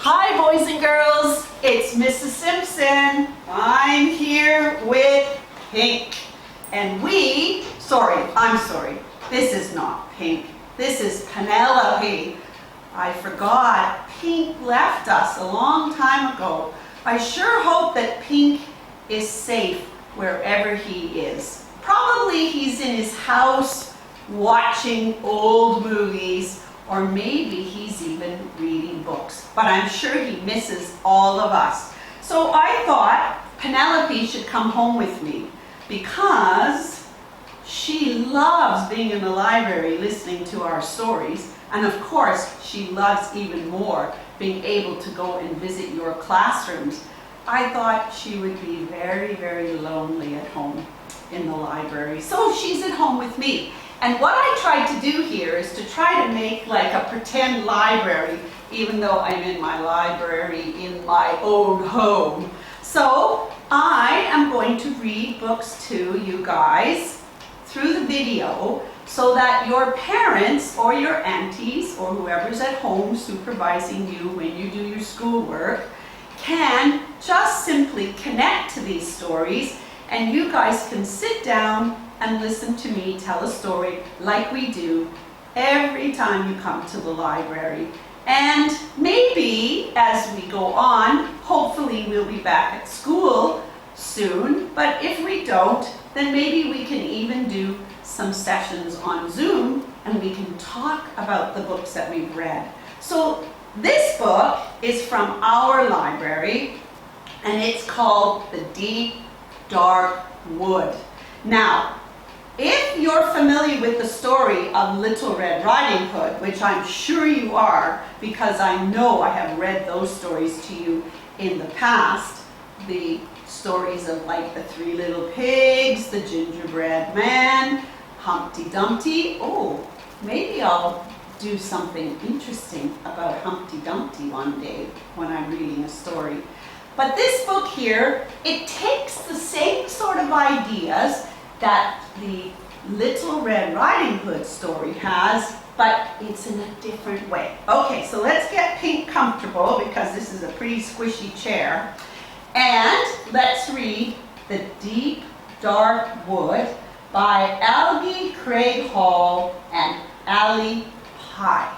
Hi boys and girls, it's Mrs. Simpson. I'm here with Pink. And I'm sorry, this is not Pink. This is Penelope. I forgot, Pink left us a long time ago. I sure hope that Pink is safe wherever he is. Probably he's in his house watching old movies, or maybe he's even reading books. But I'm sure he misses all of us. So I thought Penelope should come home with me because she loves being in the library listening to our stories. And of course, she loves even more being able to go and visit your classrooms. I thought she would be very, very lonely at home in the library. So she's at home with me. And what I tried to do here is to try to make like a pretend library, even though I'm in my library in my own home. So I am going to read books to you guys through the video so that your parents or your aunties or whoever's at home supervising you when you do your schoolwork can just simply connect to these stories, and you guys can sit down and listen to me tell a story like we do every time you come to the library. And maybe as we go on, hopefully we'll be back at school soon, but if we don't, then maybe we can even do some sessions on Zoom and we can talk about the books that we've read. So this book is from our library and it's called The Deep Dark Wood. Now, if you're familiar with the story of Little Red Riding Hood, which I'm sure you are because I know I have read those stories to you in the past, the stories of like the Three Little Pigs, the Gingerbread Man, Humpty Dumpty. Oh, maybe I'll do something interesting about Humpty Dumpty one day when I'm reading a story. But this book here, it takes the same sort of ideas that the Little Red Riding Hood story has, but it's in a different way. Okay, so let's get Pink comfortable because this is a pretty squishy chair. And let's read The Deep Dark Wood by Algy, Craig Hall, and Ali Pye.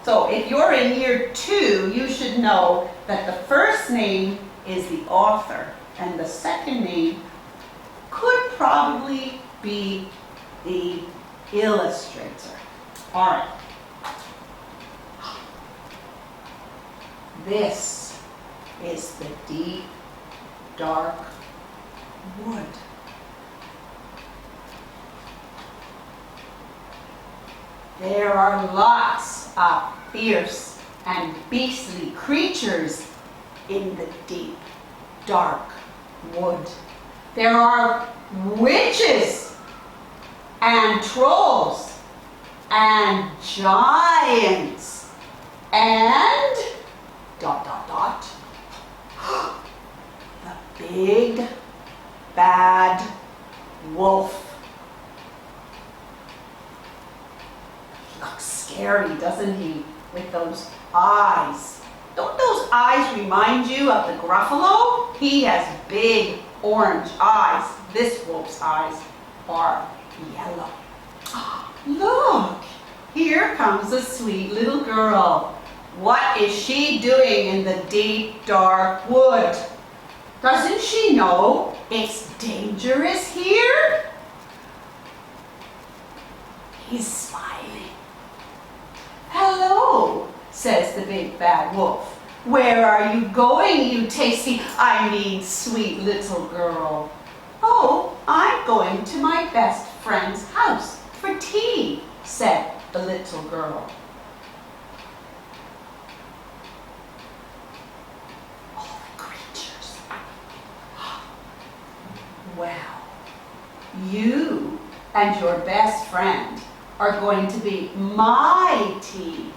So if you're in year 2, you should know that the first name is the author and the second name could probably be the illustrator. All right. This is the deep, dark wood. There are lots of fierce and beastly creatures in the deep, dark wood. There are witches and trolls and giants and ... the big bad wolf. He looks scary, doesn't he, with those eyes? Don't those eyes remind you of the Gruffalo? He has big orange eyes. This wolf's eyes are yellow. Look, here comes a sweet little girl. What is she doing in the deep, dark wood? Doesn't she know it's dangerous here? He's smiling. Hello, says the big bad wolf. Where are you going, you sweet little girl? Oh, I'm going to my best friend's house for tea, said the little girl. All the creatures. Well, you and your best friend are going to be my tea,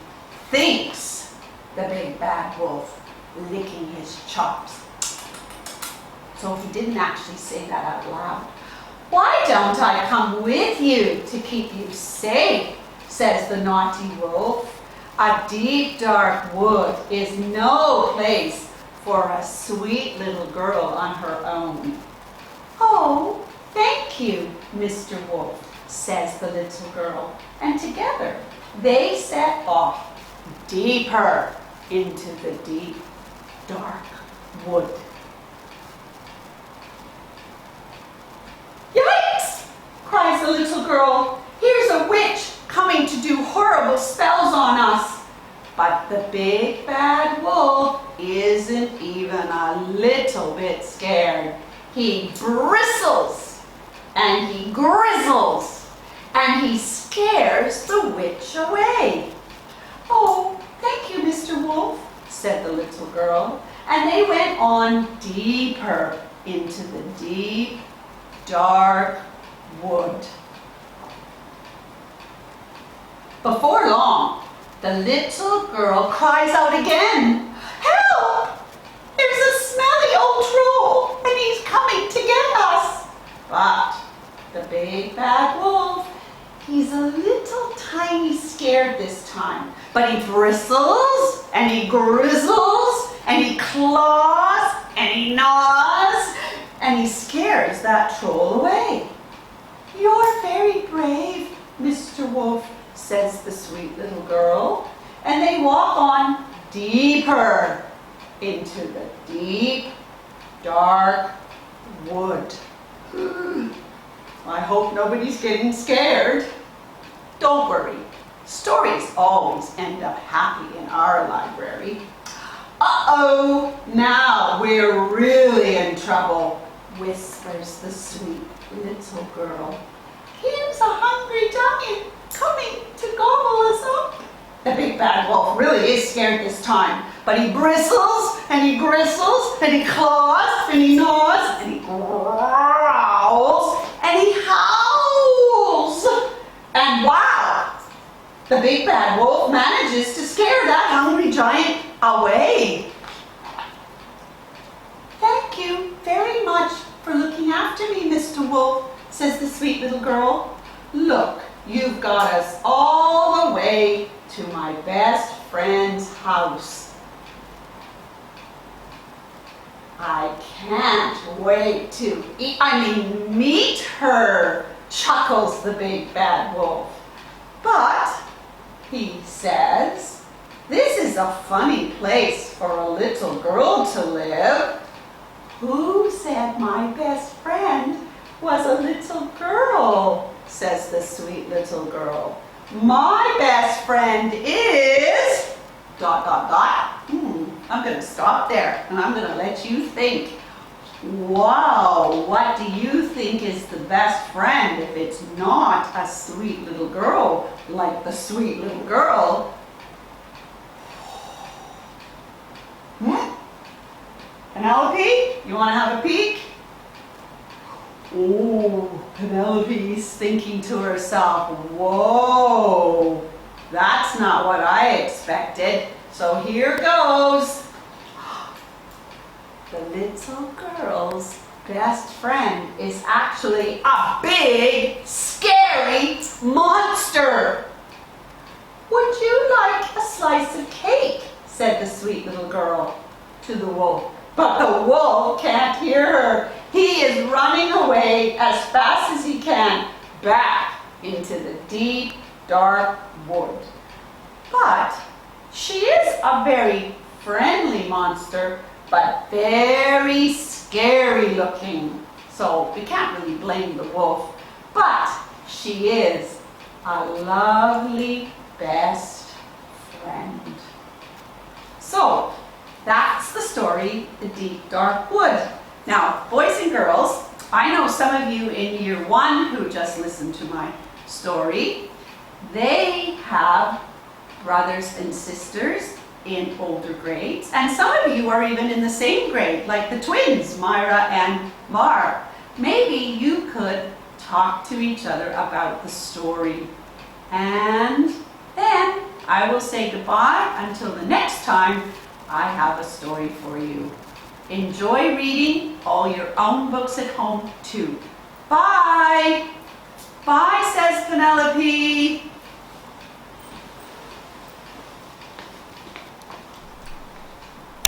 thinks the big bad wolf, licking his chops. So he didn't actually say that out loud. Why don't I come with you to keep you safe, says the naughty wolf. A deep, dark wood is no place for a sweet little girl on her own. Oh, thank you, Mr. Wolf, says the little girl. And together they set off deeper into the deep, dark wood. Yikes! Cries the little girl. Here's a witch coming to do horrible spells on us. But the big bad wolf isn't even a little bit scared. He bristles and he grizzles and he scares the witch away. Oh, thank you, Mr. Wolf, said the little girl. And they went on deeper into the deep, dark wood. Before long, the little girl cries out again, "Help! There's a smelly old troll and he's coming to get us." But the big bad wolf, he's a little tiny scared this time. But he bristles and he grizzles and he claws and he gnaws and he scares that troll away. "You're very brave, Mr. Wolf," says the sweet little girl. And they walk on deeper into the deep, dark wood. I hope nobody's getting scared. Don't worry, stories always end up happy in our library. Uh-oh, now we're really in trouble, whispers the sweet little girl. "Here's a hungry giant coming to gobble us up." The big bad wolf really is scared this time, but he bristles and he gristles and he claws and he gnaws and he growls and he howls. And wow, the big bad wolf manages to scare that hungry giant away. "Thank you very much for looking after me, Mr. Wolf," says the sweet little girl. "Look, you've got us all the way to my best friend's house. I can't wait to meet her," chuckles the big bad wolf. "But," he says, "this is a funny place for a little girl to live." "Who said my best friend was a little girl?" says the sweet little girl. "My best friend is ... I'm going to stop there and I'm going to let you think. Wow, what do you think is the best friend if it's not a sweet little girl like the sweet little girl? Penelope, you want to have a peek? Oh, Penelope's thinking to herself, whoa, that's not what I expected. So here goes. The little girl's best friend is actually a big, scary monster. "Would you like a slice of cake?" said the sweet little girl to the wolf. But the wolf can't hear her. He is running away as fast as he can back into the deep, dark wood. But she is a very friendly monster, but very scary looking. So we can't really blame the wolf. But she is a lovely best friend. So that's the story, The Deep Dark Wood. Now, boys and girls, I know some of you in year 1 who just listened to my story. They have brothers and sisters in older grades, and some of you are even in the same grade, like the twins, Myra and Mar. Maybe you could talk to each other about the story. And then I will say goodbye until the next time I have a story for you. Enjoy reading all your own books at home too. Bye! Bye, says Penelope.